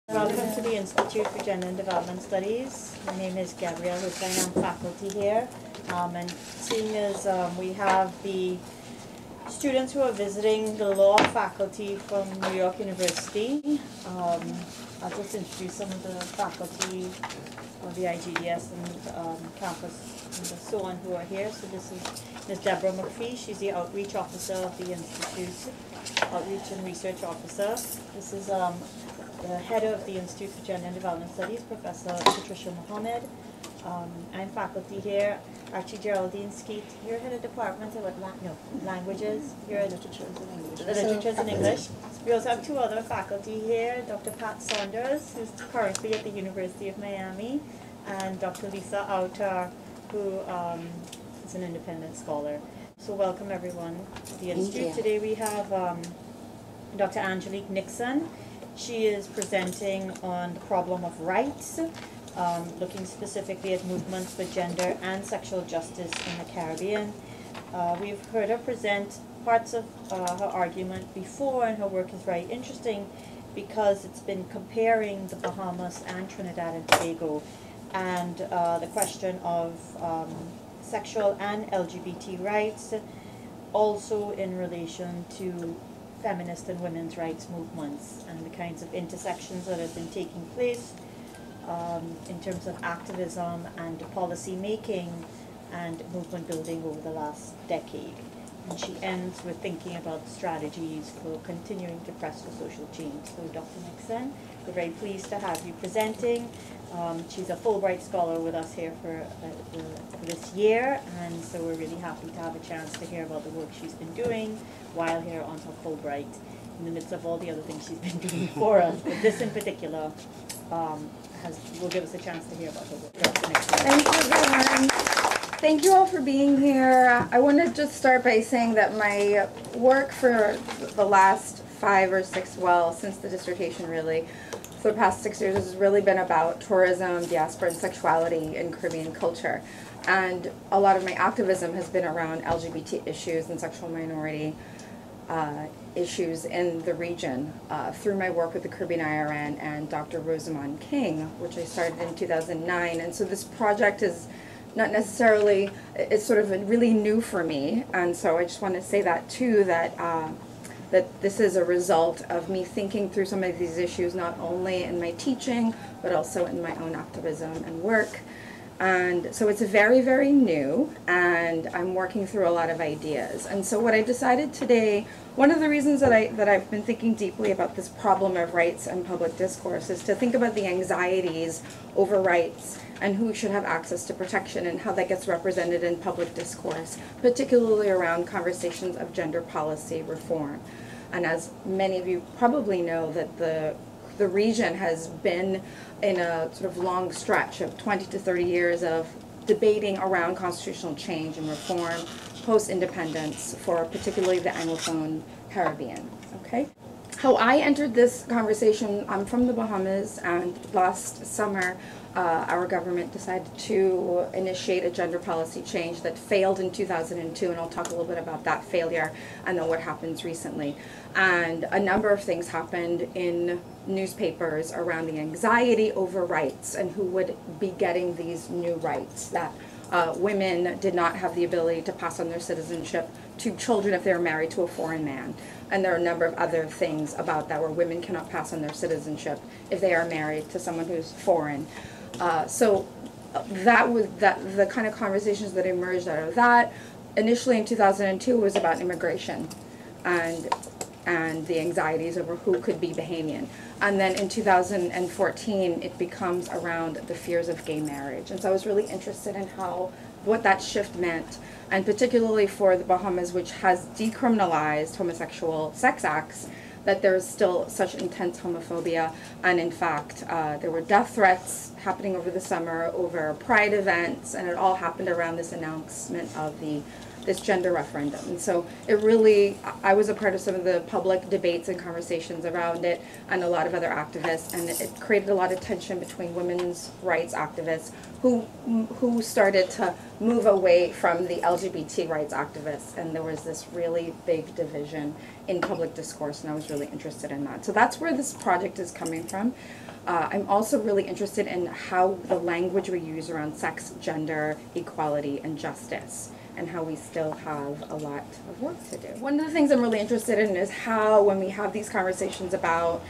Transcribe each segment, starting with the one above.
Welcome to the Institute for Gender and Development Studies. My name is Gabrielle Hussein. I'm faculty here. And seeing as we have the students who are visiting the law faculty from New York University, I'll just introduce some of the faculty of the IGDS and campus and so on who are here. So this is Ms. Deborah McPhee. She's the Outreach Officer of the Institute, Outreach and Research Officer. This is the head of the Institute for Gender and Development Studies, Professor Patricia Mohammed. I'm faculty here. Archie Geraldine Skeet, you're head of department of what languages? You're literatures and English. We also have two other faculty here, Dr. Pat Saunders, who's currently at the University of Miami, and Dr. Lisa Autar, who is an independent scholar. So welcome everyone to the Institute. Today we have Dr. Angelique Nixon. She is presenting on the problem of rights, looking specifically at movements for gender and sexual justice in the Caribbean. We've heard her present parts of her argument before, and her work is very interesting because it's been comparing the Bahamas and Trinidad and Tobago, and the question of sexual and LGBT rights, also in relation to feminist and women's rights movements and the kinds of intersections that have been taking place in terms of activism and policy making and movement building over the last decade. And she ends with thinking about strategies for continuing to press for social change. So Dr. Nixon, we're very pleased to have you presenting. She's a Fulbright scholar with us here for this year, and so we're really happy to have a chance to hear about the work she's been doing while here on her Fulbright, in the midst of all the other things she's been doing for us. But this in particular will give us a chance to hear about her work. Thank you, everyone. Thank you all for being here. I want to just start by saying that my work for the last 5 or 6, well, since the dissertation really, for the past 6 years has really been about tourism, diaspora, and sexuality in Caribbean culture. And a lot of my activism has been around LGBT issues and sexual minority issues in the region through my work with the Caribbean IRN and Dr. Rosamond King, which I started in 2009. And so this project is not necessarily, it's sort of really new for me. And so I just want to say that too, that that this is a result of me thinking through some of these issues, not only in my teaching, but also in my own activism and work. And so it's very, very new, and I'm working through a lot of ideas. And so what I decided today, one of the reasons that I've been thinking deeply about this problem of rights and public discourse is to think about the anxieties over rights and who should have access to protection and how that gets represented in public discourse, particularly around conversations of gender policy reform. And as many of you probably know, that the region has been in a sort of long stretch of 20 to 30 years of debating around constitutional change and reform post-independence for particularly the Anglophone Caribbean. Okay? How I entered this conversation, I'm from the Bahamas, and last summer our government decided to initiate a gender policy change that failed in 2002, and I'll talk a little bit about that failure and then what happens recently. And a number of things happened in newspapers around the anxiety over rights and who would be getting these new rights, that women did not have the ability to pass on their citizenship to children if they were married to a foreign man. And there are a number of other things about that where women cannot pass on their citizenship if they are married to someone who's foreign. So that was the kind of conversations that emerged out of that. Initially in 2002 was about immigration and the anxieties over who could be Bahamian. And then in 2014 it becomes around the fears of gay marriage. And so I was really interested in what that shift meant, and particularly for the Bahamas, which has decriminalized homosexual sex acts, that there's still such intense homophobia. And in fact, there were death threats happening over the summer over pride events, and it all happened around this announcement of the this gender referendum. And so it really, I was a part of some of the public debates and conversations around it, and a lot of other activists, and it created a lot of tension between women's rights activists who started to move away from the LGBT rights activists, and there was this really big division in public discourse, and I was really interested in that. So that's where this project is coming from. I'm also really interested in how the language we use around sex, gender, equality, and justice, and how we still have a lot of work to do. One of the things I'm really interested in is how, when we have these conversations about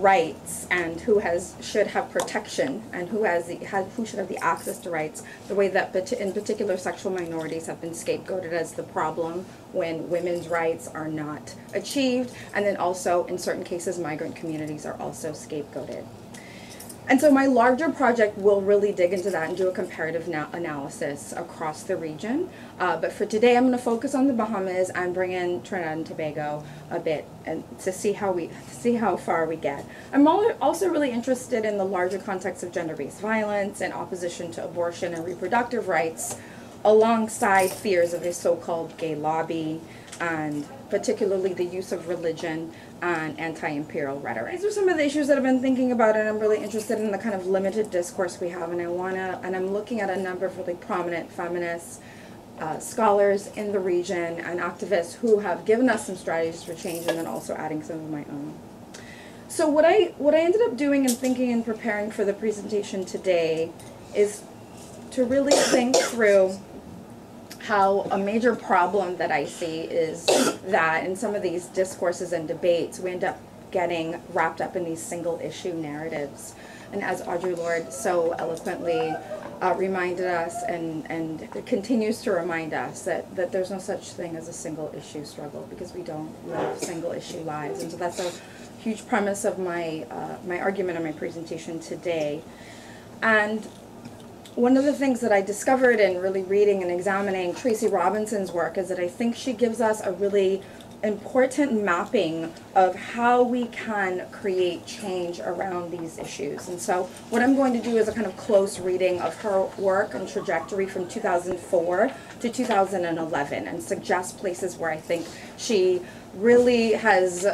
rights and who should have protection and who should have the access to rights, the way that in particular sexual minorities have been scapegoated as the problem when women's rights are not achieved, and then also in certain cases migrant communities are also scapegoated. And so my larger project will really dig into that and do a comparative analysis across the region. But for today, I'm going to focus on the Bahamas and bring in Trinidad and Tobago a bit, and to see how far we get. I'm also really interested in the larger context of gender-based violence and opposition to abortion and reproductive rights, alongside fears of a so-called gay lobby, and particularly the use of religion and anti-imperial rhetoric. These are some of the issues that I've been thinking about, and I'm really interested in the kind of limited discourse we have, and I'm looking at a number of really prominent feminists, scholars in the region, and activists who have given us some strategies for change, and then also adding some of my own. So what I ended up doing and thinking and preparing for the presentation today is to really think through how a major problem that I see is that in some of these discourses and debates, we end up getting wrapped up in these single issue narratives. And as Audre Lorde so eloquently reminded us and continues to remind us that there's no such thing as a single issue struggle, because we don't live single issue lives. And so that's a huge premise of my argument in my presentation today. And one of the things that I discovered in really reading and examining Tracy Robinson's work is that I think she gives us a really important mapping of how we can create change around these issues. And so what I'm going to do is a kind of close reading of her work and trajectory from 2004 to 2011, and suggest places where I think she really has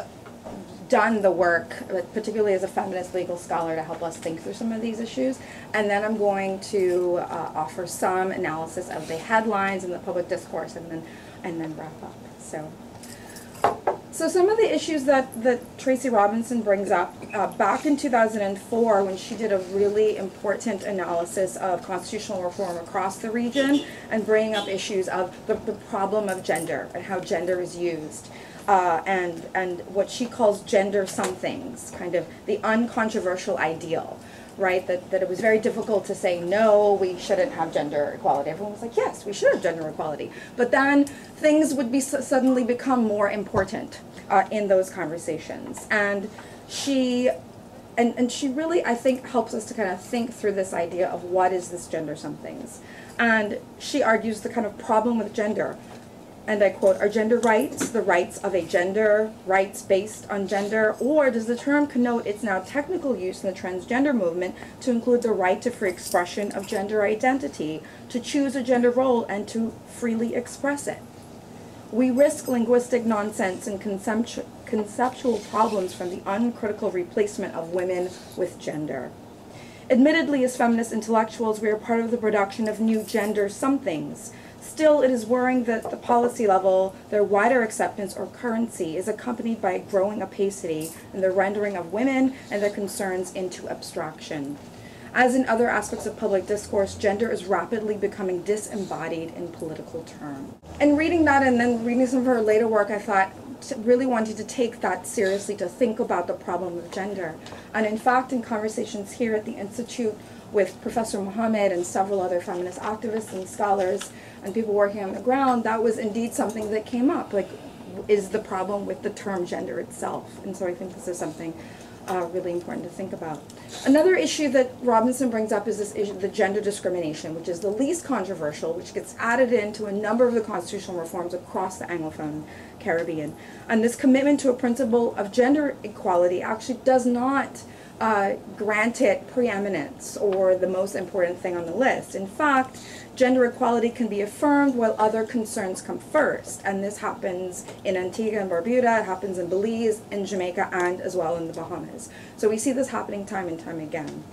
done the work, particularly as a feminist legal scholar, to help us think through some of these issues. And then I'm going to offer some analysis of the headlines and the public discourse, and then wrap up. So some of the issues that Tracy Robinson brings up, back in 2004, when she did a really important analysis of constitutional reform across the region, and bringing up issues of the problem of gender and how gender is used. And what she calls gender somethings, kind of the uncontroversial ideal, right? That it was very difficult to say, no, we shouldn't have gender equality. Everyone was like, yes, we should have gender equality. But then things would be suddenly become more important in those conversations. And she really, I think, helps us to kind of think through this idea of what is this gender somethings. And she argues the kind of problem with gender. And I quote, "Are gender rights the rights of a gender, rights based on gender, or does the term connote its now technical use in the transgender movement to include the right to free expression of gender identity, to choose a gender role and to freely express it? We risk linguistic nonsense and conceptual problems from the uncritical replacement of women with gender. Admittedly, as feminist intellectuals, we are part of the production of new gender somethings. Still, it is worrying that at the policy level, their wider acceptance or currency is accompanied by a growing opacity in the rendering of women and their concerns into abstraction. As in other aspects of public discourse, gender is rapidly becoming disembodied in political terms." And reading that, and then reading some of her later work, I thought, really wanted to take that seriously, to think about the problem of gender. And in fact, in conversations here at the Institute with Professor Mohammed and several other feminist activists and scholars and people working on the ground, that was indeed something that came up, like, is the problem with the term gender itself? And so I think this is something really important to think about. Another issue that Robinson brings up is this issue of the gender discrimination, which is the least controversial, which gets added into a number of the constitutional reforms across the Anglophone Caribbean. And this commitment to a principle of gender equality actually does not grant it preeminence or the most important thing on the list. In fact, gender equality can be affirmed while other concerns come first. And this happens in Antigua and Barbuda, it happens in Belize, in Jamaica, and as well in the Bahamas. So we see this happening time and time again.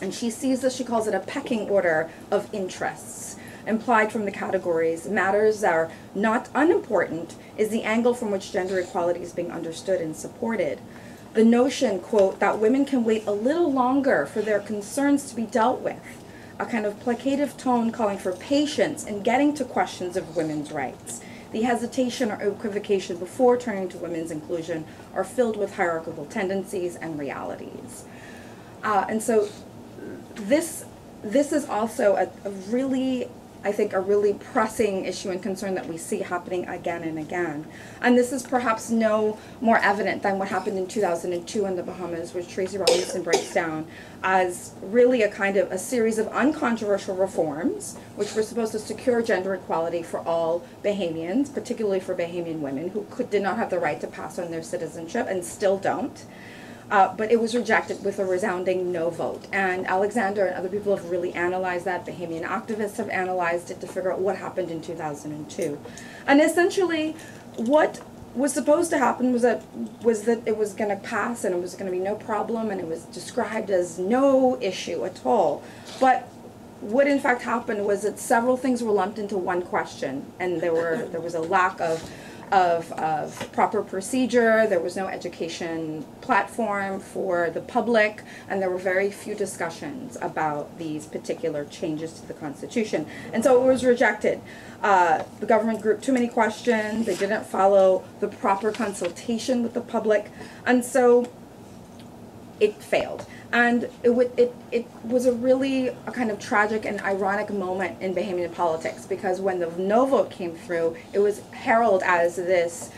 And she sees this, she calls it a pecking order of interests. Implied from the categories, matters that are not unimportant is the angle from which gender equality is being understood and supported. The notion, quote, that women can wait a little longer for their concerns to be dealt with, a kind of placative tone calling for patience in getting to questions of women's rights. The hesitation or equivocation before turning to women's inclusion are filled with hierarchical tendencies and realities. And so this is also a really, I think, a really pressing issue and concern that we see happening again and again. And this is perhaps no more evident than what happened in 2002 in the Bahamas, which Tracy Robinson breaks down as really a kind of a series of uncontroversial reforms, which were supposed to secure gender equality for all Bahamians, particularly for Bahamian women who did not have the right to pass on their citizenship and still don't. But it was rejected with a resounding no vote. And Alexander and other people have really analyzed that. Bahamian activists have analyzed it to figure out what happened in 2002. And essentially, what was supposed to happen was that it was going to pass and it was going to be no problem, and it was described as no issue at all. But what in fact happened was that several things were lumped into one question, and there was a lack of proper procedure, there was no education platform for the public, and there were very few discussions about these particular changes to the Constitution. And so it was rejected. The government grouped too many questions, they didn't follow the proper consultation with the public, and so it failed. And it was a kind of tragic and ironic moment in Bahamian politics, because when the no vote came through, it was heralded as this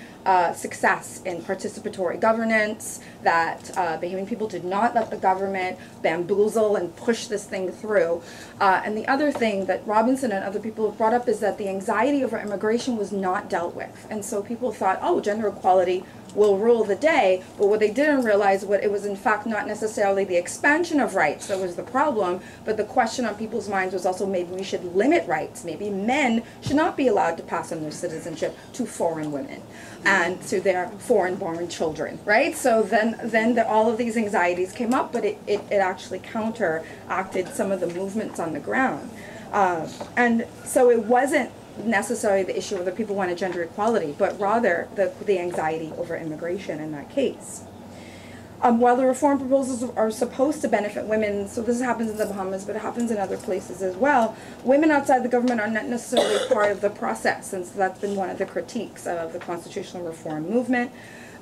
success in participatory governance, that Bahamian people did not let the government bamboozle and push this thing through. And the other thing that Robinson and other people have brought up is that the anxiety over immigration was not dealt with. And so people thought, oh, gender equality will rule the day, but what they didn't realize was it was in fact not necessarily the expansion of rights that was the problem, but the question on people's minds was also maybe we should limit rights. Maybe men should not be allowed to pass on their citizenship to foreign women and to their foreign-born children, right? So then all of these anxieties came up, but it actually counteracted some of the movements on the ground. And so it wasn't necessarily the issue whether people wanted gender equality, but rather the anxiety over immigration in that case. While the reform proposals are supposed to benefit women, so this happens in the Bahamas, but it happens in other places as well, women outside the government are not necessarily part of the process, and so that's been one of the critiques of the constitutional reform movement.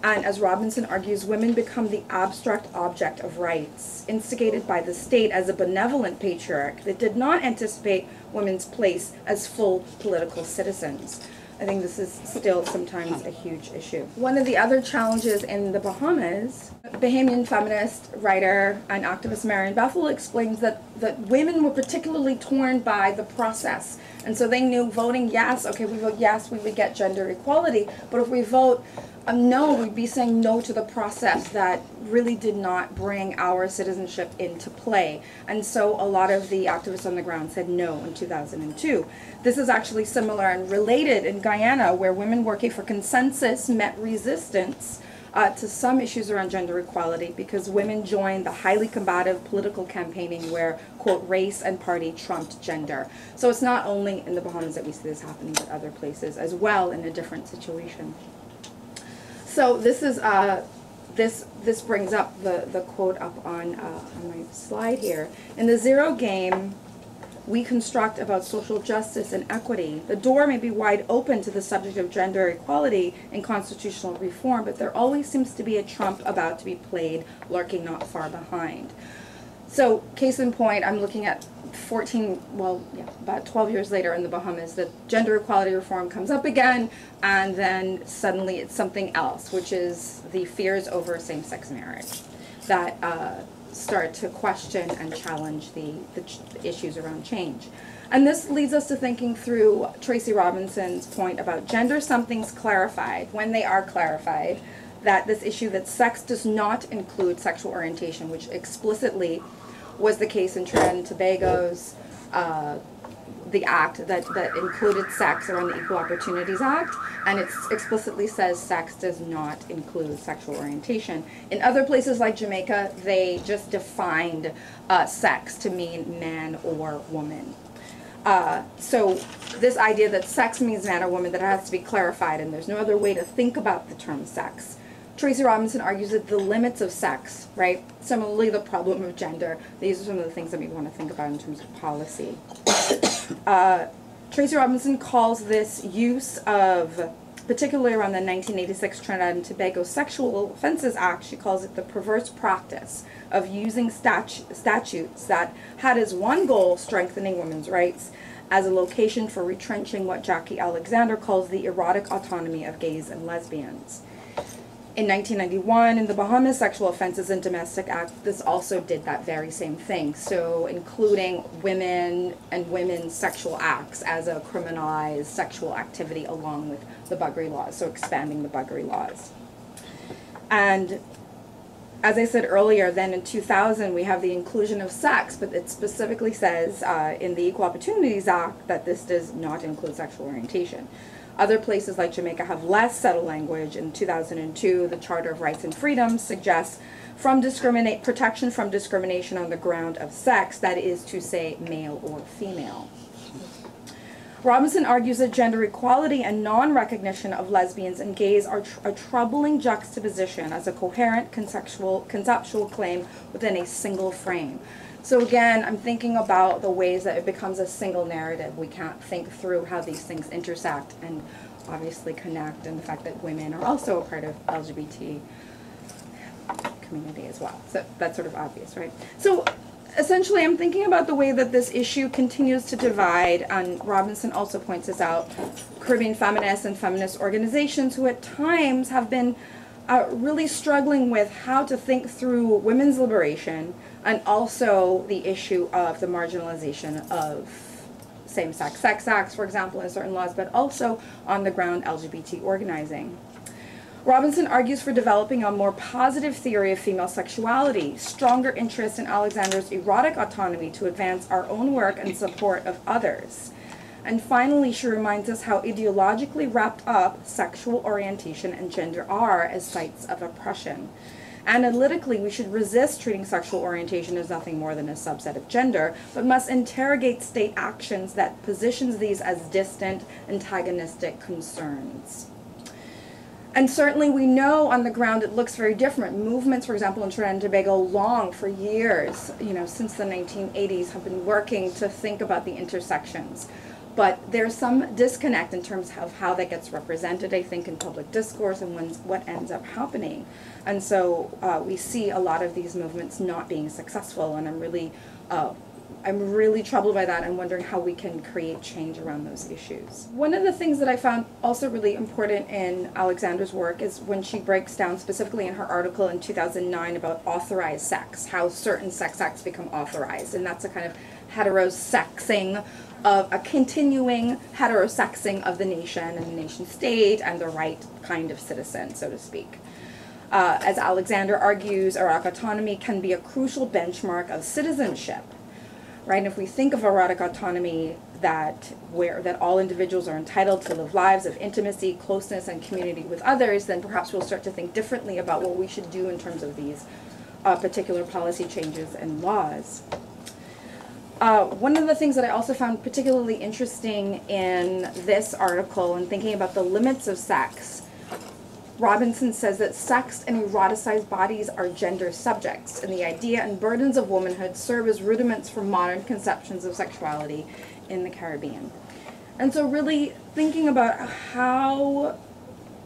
And as Robinson argues, women become the abstract object of rights, instigated by the state as a benevolent patriarch that did not anticipate women's place as full political citizens. I think this is still sometimes a huge issue. One of the other challenges in the Bahamas, Bahamian feminist writer and activist Marian Bethel explains that women were particularly torn by the process. And so they knew voting yes, okay, we vote yes, we would get gender equality, but if we vote no, we'd be saying no to the process that really did not bring our citizenship into play. And so a lot of the activists on the ground said no in 2002. This is actually similar and related in Guyana, where women working for consensus met resistance to some issues around gender equality because women joined the highly combative political campaigning where, quote, race and party trumped gender. So it's not only in the Bahamas that we see this happening, but other places as well in a different situation. So this is this brings up the quote up on my slide here. In the zero game we construct about social justice and equity, the door may be wide open to the subject of gender equality and constitutional reform, but there always seems to be a trump about to be played, lurking not far behind. So case in point, I'm looking at about 12 years later in the Bahamas, the gender equality reform comes up again, and then suddenly it's something else, which is the fears over same-sex marriage that start to question and challenge the issues around change. And this leads us to thinking through Tracy Robinson's point about gender somethings clarified. When they are clarified, that this issue that sex does not include sexual orientation, which explicitly was the case in Trinidad and Tobago's the act that included sex around the Equal Opportunities Act, and it explicitly says sex does not include sexual orientation. In other places like Jamaica, they just defined sex to mean man or woman. So this idea that sex means man or woman, that it has to be clarified, and there's no other way to think about the term sex. Tracy Robinson argues that the limits of sex, right? Similarly, the problem of gender. These are some of the things that we want to think about in terms of policy. Tracy Robinson calls this use of, particularly around the 1986 Trinidad and Tobago Sexual Offenses Act, she calls it the perverse practice of using statutes that had as one goal strengthening women's rights as a location for retrenching what Jackie Alexander calls the erotic autonomy of gays and lesbians. In 1991, in the Bahamas Sexual Offenses and Domestic Act, this also did that very same thing. So including women and women's sexual acts as a criminalized sexual activity along with the buggery laws, so expanding the buggery laws. And as I said earlier, then in 2000, we have the inclusion of sex, but it specifically says in the Equal Opportunities Act that this does not include sexual orientation. Other places like Jamaica have less settled language. In 2002, the Charter of Rights and Freedoms suggests protection from discrimination on the ground of sex, that is to say male or female. Robinson argues that gender equality and non-recognition of lesbians and gays are a troubling juxtaposition as a coherent conceptual claim within a single frame. So again, I'm thinking about the ways that it becomes a single narrative. We can't think through how these things intersect and obviously connect, and the fact that women are also a part of LGBT community as well. So that's sort of obvious, right? So essentially, I'm thinking about the way that this issue continues to divide, and Robinson also points this out, Caribbean feminists and feminist organizations who at times have been really struggling with how to think through women's liberation and also the issue of the marginalization of same-sex sex acts, for example, in certain laws, but also on the ground LGBT organizing. Robinson argues for developing a more positive theory of female sexuality, stronger interest in Alexander's erotic autonomy to advance our own work and support of others. And finally, she reminds us how ideologically wrapped up sexual orientation and gender are as sites of oppression. Analytically, we should resist treating sexual orientation as nothing more than a subset of gender, but must interrogate state actions that positions these as distant, antagonistic concerns. And certainly we know on the ground it looks very different. Movements, for example, in Trinidad and Tobago, long for years, since the 1980s, have been working to think about the intersections. But there's some disconnect in terms of how that gets represented, I think, in public discourse and what ends up happening. And so we see a lot of these movements not being successful, and I'm really troubled by that and wondering how we can create change around those issues. One of the things that I found also really important in Alexander's work is when she breaks down, specifically in her article in 2009 about authorized sex, how certain sex acts become authorized, and that's a kind of heterosexing of a continuing heterosexing of the nation and the nation state and the right kind of citizen, so to speak. As Alexander argues, erotic autonomy can be a crucial benchmark of citizenship, right? And if we think of erotic autonomy that all individuals are entitled to live lives of intimacy, closeness, and community with others, then perhaps we'll start to think differently about what we should do in terms of these particular policy changes and laws. One of the things that I also found particularly interesting in this article and thinking about the limits of sex, Robinson says that sex and eroticized bodies are gender subjects, and the idea and burdens of womanhood serve as rudiments for modern conceptions of sexuality in the Caribbean. And so really thinking about how,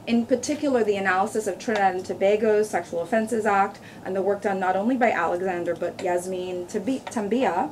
in particular, the analysis of Trinidad and Tobago's Sexual Offenses Act and the work done not only by Alexander but Yasmin Tambia,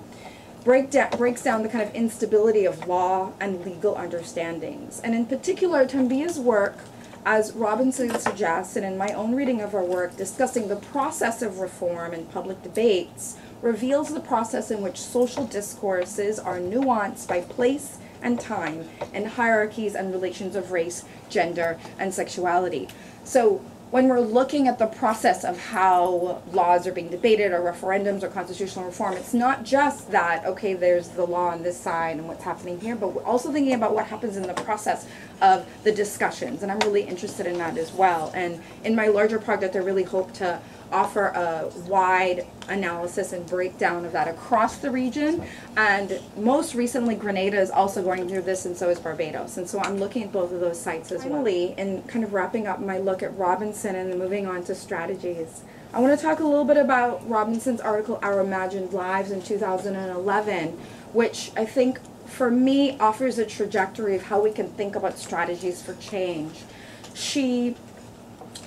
breaks down the kind of instability of law and legal understandings. And in particular, Tambia's work, as Robinson suggests, and in my own reading of her work, discussing the process of reform and public debates, reveals the process in which social discourses are nuanced by place and time and hierarchies and relations of race, gender, and sexuality. So when we're looking at the process of how laws are being debated or referendums or constitutional reform, it's not just that, okay, there's the law on this side and what's happening here, but we're also thinking about what happens in the process of the discussions, and I'm really interested in that as well. And in my larger project, I really hope to offer a wide analysis and breakdown of that across the region. And most recently, Grenada is also going through this, and so is Barbados. And so I'm looking at both of those sites as well. Finally, and kind of wrapping up my look at Robinson and then moving on to strategies, I want to talk a little bit about Robinson's article, Our Imagined Lives, in 2011, which I think, for me, offers a trajectory of how we can think about strategies for change. She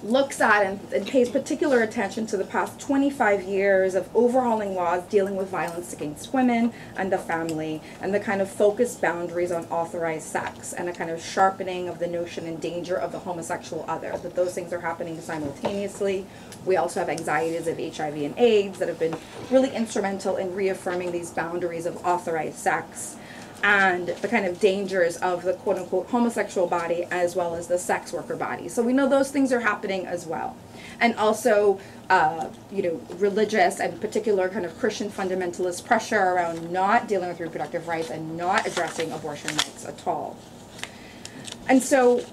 looks at and pays particular attention to the past 25 years of overhauling laws dealing with violence against women and the family, and the kind of focused boundaries on authorized sex, and a kind of sharpening of the notion and danger of the homosexual other, that those things are happening simultaneously. We also have anxieties of HIV and AIDS that have been really instrumental in reaffirming these boundaries of authorized sex, and the kind of dangers of the quote-unquote homosexual body as well as the sex worker body. So we know those things are happening as well. And also, religious and particular kind of Christian fundamentalist pressure around not dealing with reproductive rights and not addressing abortion rights at all. And so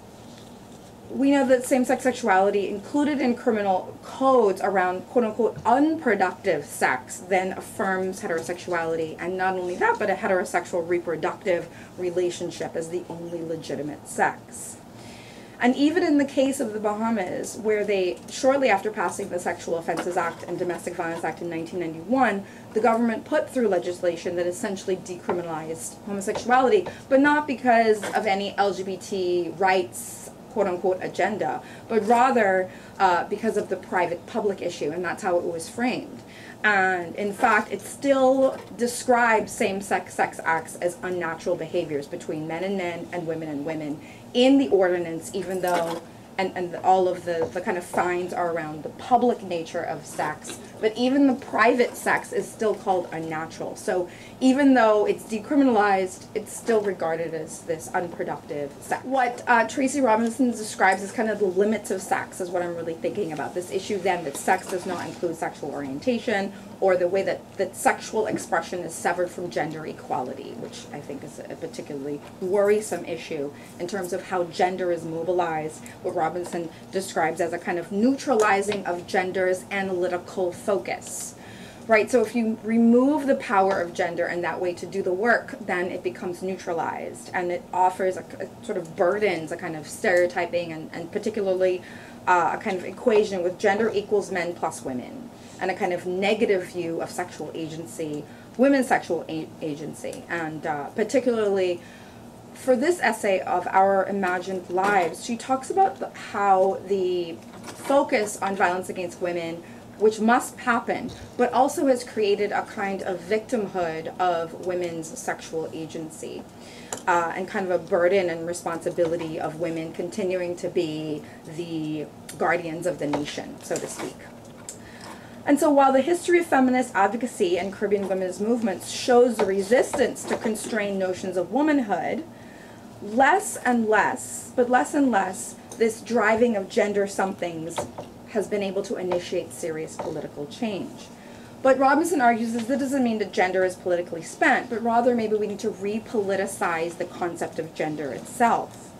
we know that same-sex sexuality included in criminal codes around quote-unquote unproductive sex then affirms heterosexuality, and not only that, but a heterosexual reproductive relationship as the only legitimate sex. And even in the case of the Bahamas, where they, shortly after passing the Sexual Offenses Act and Domestic Violence Act in 1991, the government put through legislation that essentially decriminalized homosexuality, but not because of any LGBT rights quote-unquote agenda, but rather because of the private-public issue, and that's how it was framed. And in fact, it still describes same-sex sex acts as unnatural behaviors between men and women in the ordinance, even though, and all of the kind of fines are around the public nature of sex, but even the private sex is still called unnatural. So even though it's decriminalized, it's still regarded as this unproductive sex. What Tracy Robinson describes as kind of the limits of sex is what I'm really thinking about. This issue then that sex does not include sexual orientation, or the way that sexual expression is severed from gender equality, which I think is a particularly worrisome issue in terms of how gender is mobilized, what Robinson describes as a kind of neutralizing of gender's analytical focus. Right, so if you remove the power of gender in that way to do the work, then it becomes neutralized, and it offers a sort of burdens, a kind of stereotyping, and particularly a kind of equation with gender equals men plus women, and a kind of negative view of sexual agency, women's sexual agency. And particularly for this essay of Our Imagined Lives, she talks about how the focus on violence against women, which must happen, but also has created a kind of victimhood of women's sexual agency, and kind of a burden and responsibility of women continuing to be the guardians of the nation, so to speak. And so while the history of feminist advocacy and Caribbean women's movements shows the resistance to constrain notions of womanhood, less and less, this driving of gender somethings has been able to initiate serious political change. But Robinson argues that doesn't mean that gender is politically spent, but rather maybe we need to repoliticize the concept of gender itself.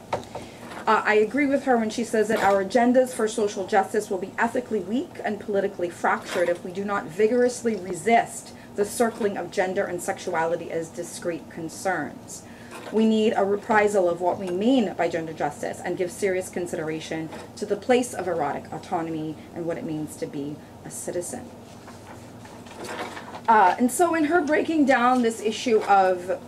I agree with her when she says that our agendas for social justice will be ethically weak and politically fractured if we do not vigorously resist the circling of gender and sexuality as discrete concerns. We need a reprisal of what we mean by gender justice and give serious consideration to the place of erotic autonomy and what it means to be a citizen. And so in her breaking down this issue of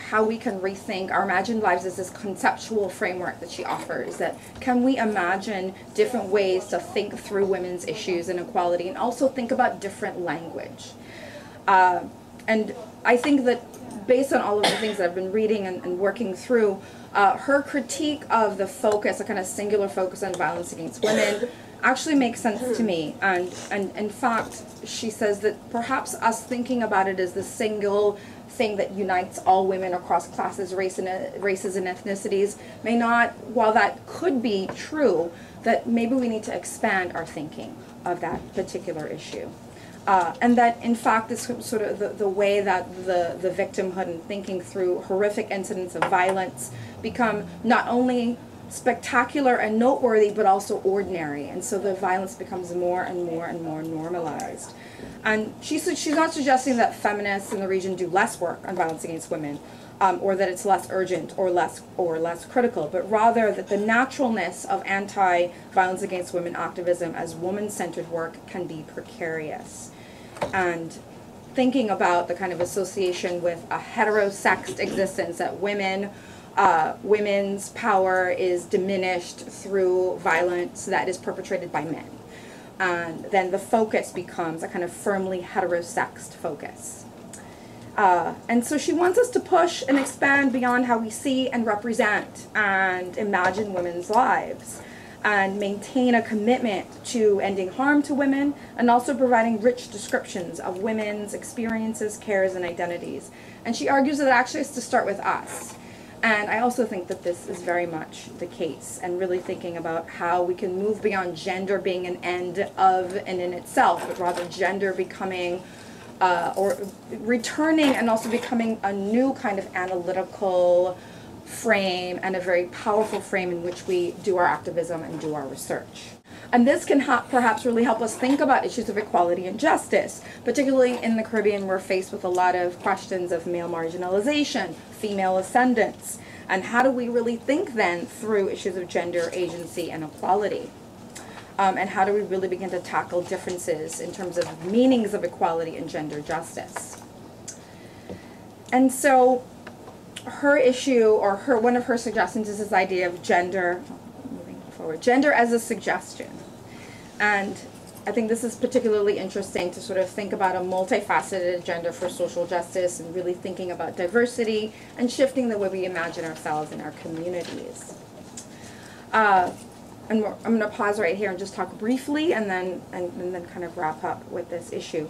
how we can rethink our imagined lives as this conceptual framework that she offers, that can we imagine different ways to think through women's issues and equality, and also think about different language. And I think that based on all of the things that I've been reading and working through, her critique of the focus, a kind of singular focus on violence against women, actually makes sense to me. And in fact, she says that perhaps us thinking about it as the single thing that unites all women across classes, races, and ethnicities may not, while that could be true, that maybe we need to expand our thinking of that particular issue. And that, in fact, this sort of the way that the victimhood and thinking through horrific incidents of violence become not only spectacular and noteworthy, but also ordinary. And so the violence becomes more and more and more normalized. And she's not suggesting that feminists in the region do less work on violence against women, or that it's less urgent or less critical, but rather that the naturalness of anti-violence against women activism as woman-centered work can be precarious. And thinking about the kind of association with a heterosexed existence, that women's power is diminished through violence that is perpetrated by men. And then the focus becomes a kind of firmly heterosexed focus. And so she wants us to push and expand beyond how we see and represent and imagine women's lives, and maintain a commitment to ending harm to women, and also providing rich descriptions of women's experiences, cares, and identities. And she argues that it actually has to start with us. And I also think that this is very much the case, and really thinking about how we can move beyond gender being an end of and in itself, but rather gender becoming, or returning and also becoming a new kind of analytical frame, and a very powerful frame in which we do our activism and do our research. And this can perhaps really help us think about issues of equality and justice. Particularly in the Caribbean, we're faced with a lot of questions of male marginalization, female ascendance, and how do we really think then through issues of gender agency and equality? And how do we really begin to tackle differences in terms of meanings of equality and gender justice? And so her issue, or one of her suggestions, is this idea of gender as a suggestion. And I think this is particularly interesting to sort of think about a multifaceted agenda for social justice, and really thinking about diversity and shifting the way we imagine ourselves in our communities. And I'm going to pause right here and just talk briefly, and then kind of wrap up with this issue.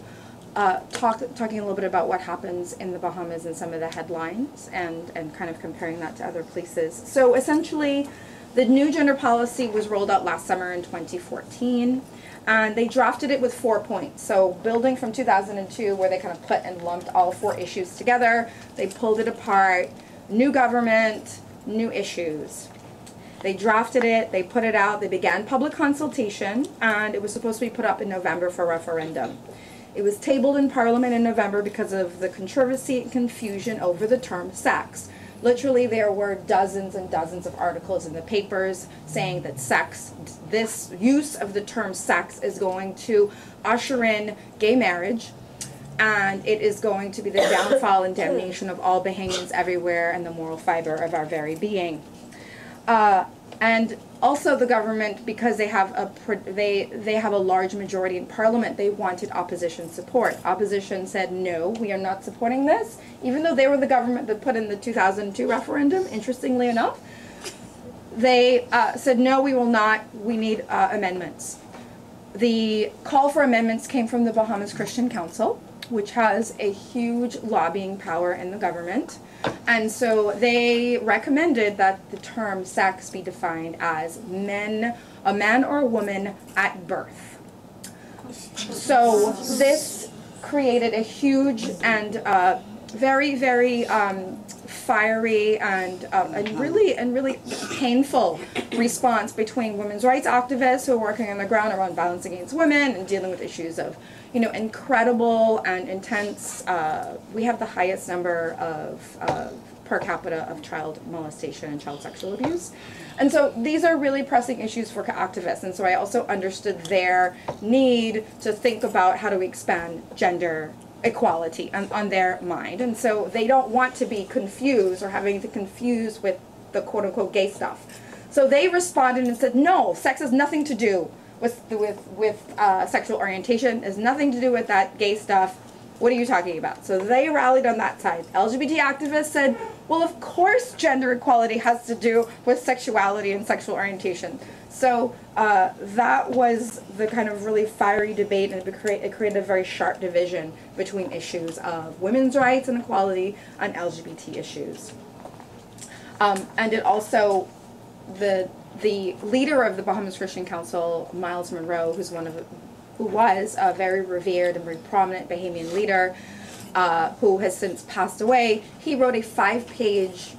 Talking a little bit about what happens in the Bahamas and some of the headlines, and kind of comparing that to other places. So essentially, the new gender policy was rolled out last summer in 2014, and they drafted it with 4 points. So building from 2002, where they kind of put and lumped all 4 issues together, they pulled it apart, new government, new issues. They drafted it, they put it out, they began public consultation, and it was supposed to be put up in November for referendum. It was tabled in Parliament in November because of the controversy and confusion over the term sex. Literally, there were dozens and dozens of articles in the papers saying that this use of the term sex is going to usher in gay marriage, and it is going to be the downfall and damnation of all Bahamians everywhere and the moral fiber of our very being. And also the government, because they have a large majority in Parliament, they wanted opposition support. Opposition said, no, we are not supporting this, even though they were the government that put in the 2002 referendum, interestingly enough. They said, no, we will not, we need amendments. The call for amendments came from the Bahamas Christian Council, which has a huge lobbying power in the government. And so they recommended that the term sex be defined as a man or a woman at birth. So this created a huge and very, very fiery and really painful response between women's rights activists who are working on the ground around violence against women and dealing with issues of, incredible and intense. We have the highest number of per capita of child molestation and child sexual abuse. And so these are really pressing issues for activists. And so I also understood their need to think about how do we expand gender equality on their mind. And so they don't want to be confused or having to confuse with the quote-unquote gay stuff. So they responded and said, no, sex has nothing to do with sexual orientation. It has nothing to do with that gay stuff. What are you talking about? So they rallied on that side. LGBT activists said, well, of course gender equality has to do with sexuality and sexual orientation. So that was the kind of really fiery debate, and it created a very sharp division between issues of women's rights and equality and LGBT issues. And it also, the leader of the Bahamas Christian Council, Miles Monroe, who was a very revered and very prominent Bahamian leader, who has since passed away, he wrote a 5-page,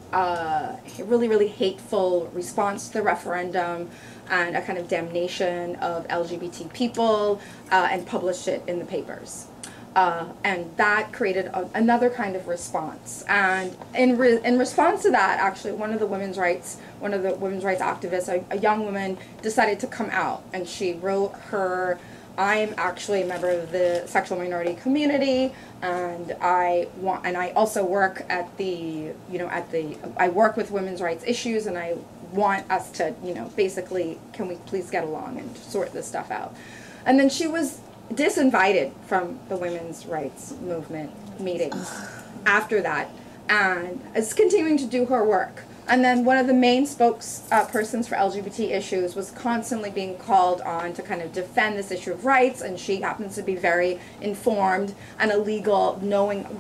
really, really hateful response to the referendum and a kind of damnation of LGBT people, and published it in the papers. And that created another kind of response. And in response to that, actually, one of the women's rights activists, a young woman, decided to come out, and she wrote her, I'm actually a member of the sexual minority community, and I also work at I work with women's rights issues, and I want us to, basically, can we please get along and sort this stuff out? And then she was disinvited from the women's rights movement meetings after that, and is continuing to do her work. And then one of the main spokespersons for LGBT issues was constantly being called on to kind of defend this issue of rights, and she happens to be very informed and a legal,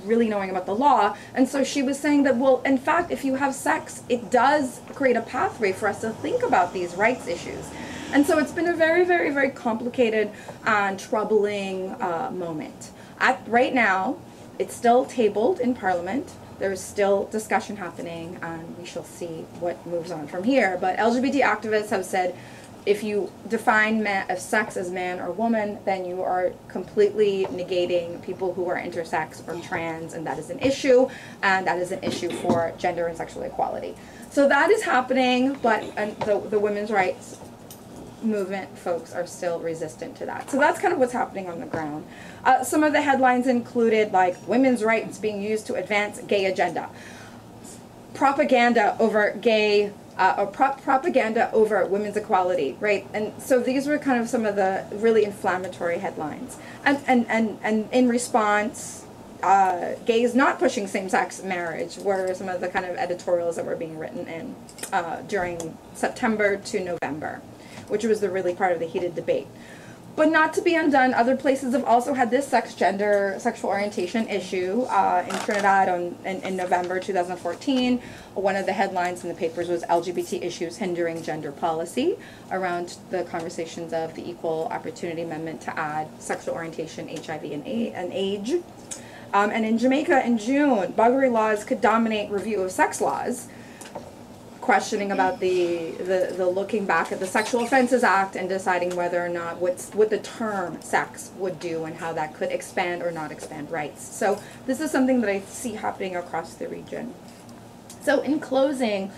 really knowing about the law. And so she was saying that, well, in fact, if you have sex, it does create a pathway for us to think about these rights issues. And so it's been a very, very, very complicated and troubling moment. Right now, it's still tabled in Parliament. There's still discussion happening, and we shall see what moves on from here. But LGBT activists have said, if you define sex as man or woman, then you are completely negating people who are intersex or trans, and that is an issue, and that is an issue for gender and sexual equality. So that is happening, but the women's rights movement folks are still resistant to that. So that's kind of what's happening on the ground. Some of the headlines included, like, women's rights being used to advance gay agenda, propaganda over gay, propaganda over women's equality, right? And so these were kind of some of the really inflammatory headlines. And in response, gays not pushing same-sex marriage were some of the kind of editorials that were being written in during September to November, which was the really part of the heated debate. But not to be undone, other places have also had this sexual orientation issue. In Trinidad in November 2014, one of the headlines in the papers was LGBT issues hindering gender policy, around the conversations of the Equal Opportunity Amendment to add sexual orientation, HIV, and age. And in Jamaica in June, buggery laws could dominate review of sex laws, questioning about the looking back at the Sexual Offenses Act and deciding whether or not what the term sex would do and how that could expand or not expand rights. So this is something that I see happening across the region. So in closing,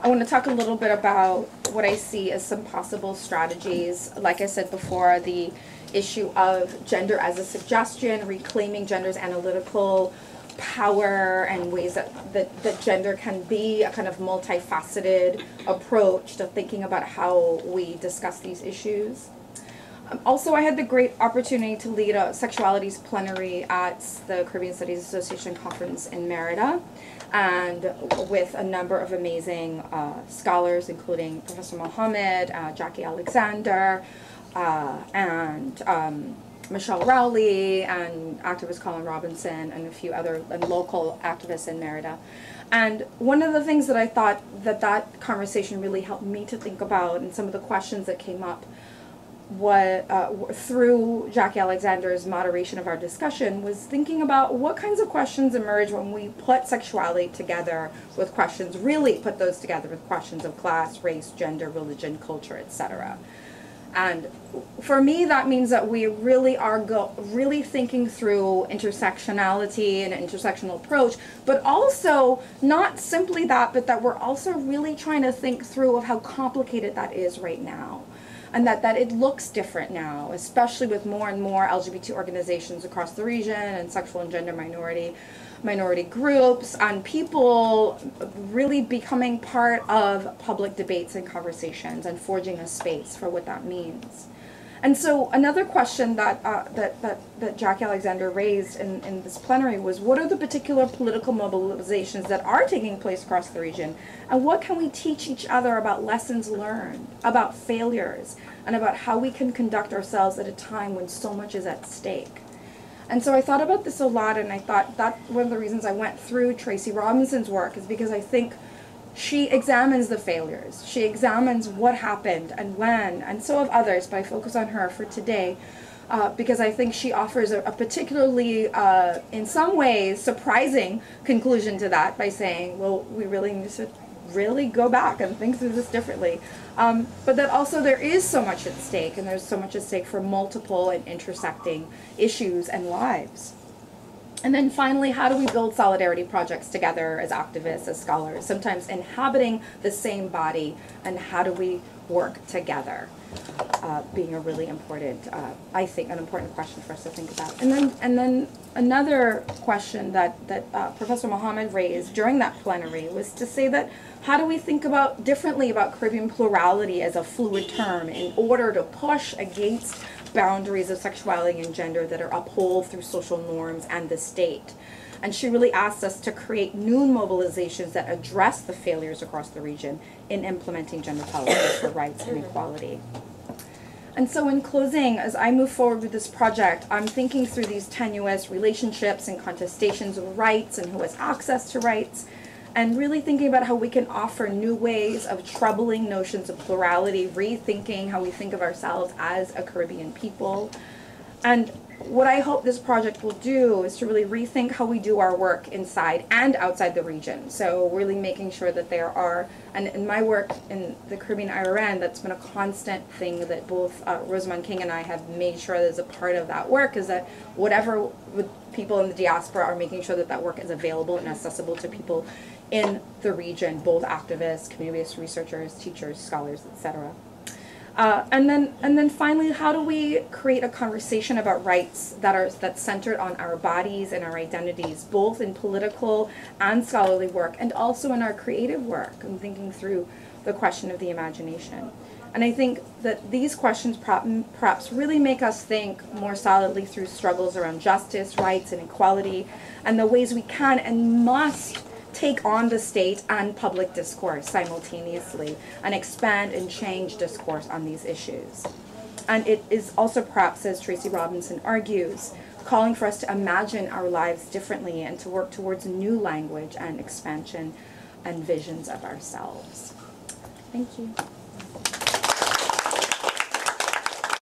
I want to talk a little bit about what I see as some possible strategies. Like I said before, the issue of gender as a suggestion, reclaiming gender's analytical power, and ways that gender can be a kind of multifaceted approach to thinking about how we discuss these issues. Also, I had the great opportunity to lead a sexualities plenary at the Caribbean Studies Association conference in Merida, and with a number of amazing scholars, including Professor Mohammed, Jackie Alexander, and Michelle Rowley, and activist Colin Robinson, and a few other local activists in Merida. And one of the things that I thought that conversation really helped me to think about, and some of the questions that came up through Jackie Alexander's moderation of our discussion, was thinking about what kinds of questions emerge when we put sexuality together with questions, really put those together with questions of class, race, gender, religion, culture, etc. And for me, that means that we really are really thinking through intersectionality and an intersectional approach, but also not simply that, but that we're also really trying to think through of how complicated that is right now. And that it looks different now, especially with more and more LGBT organizations across the region, and sexual and gender minority groups, and people really becoming part of public debates and conversations and forging a space for what that means. And so another question that, that Jackie Alexander raised in this plenary was, what are the particular political mobilizations that are taking place across the region? And what can we teach each other about lessons learned, about failures, and about how we can conduct ourselves at a time when so much is at stake? And so I thought about this a lot, and I thought that one of the reasons I went through Tracy Robinson's work is because I think she examines the failures. She examines what happened and when, and so have others, but I focus on her for today because I think she offers a particularly, in some ways, surprising conclusion to that by saying, well, we really need to really go back and think through this differently. But that also there is so much at stake, and there's so much at stake for multiple and intersecting issues and lives. And then finally, how do we build solidarity projects together as activists, as scholars, sometimes inhabiting the same body, and how do we work together? Being a really important, I think, an important question for us to think about. And then another question that Professor Mohammed raised during that plenary was to say that how do we think about differently about Caribbean plurality as a fluid term in order to push against boundaries of sexuality and gender that are upheld through social norms and the state. And she really asked us to create new mobilizations that address the failures across the region in implementing gender policies for rights and equality. And so in closing, as I move forward with this project, I'm thinking through these tenuous relationships and contestations of rights and who has access to rights, and really thinking about how we can offer new ways of troubling notions of plurality, rethinking how we think of ourselves as a Caribbean people. And what I hope this project will do is to really rethink how we do our work inside and outside the region. So really making sure that there are, and in my work in the Caribbean IRN, that's been a constant thing that both Rosamund King and I have made sure that is a part of that work, is that whatever people in the diaspora are making sure that that work is available and accessible to people in the region, both activists, community-based researchers, teachers, scholars, etc. And then finally, how do we create a conversation about rights that's centered on our bodies and our identities, both in political and scholarly work, and also in our creative work, and thinking through the question of the imagination. And I think that these questions perhaps really make us think more solidly through struggles around justice, rights, and equality, and the ways we can and must take on the state and public discourse simultaneously and expand and change discourse on these issues. And it is also perhaps, as Tracy Robinson argues, calling for us to imagine our lives differently and to work towards new language and expansion and visions of ourselves. Thank you.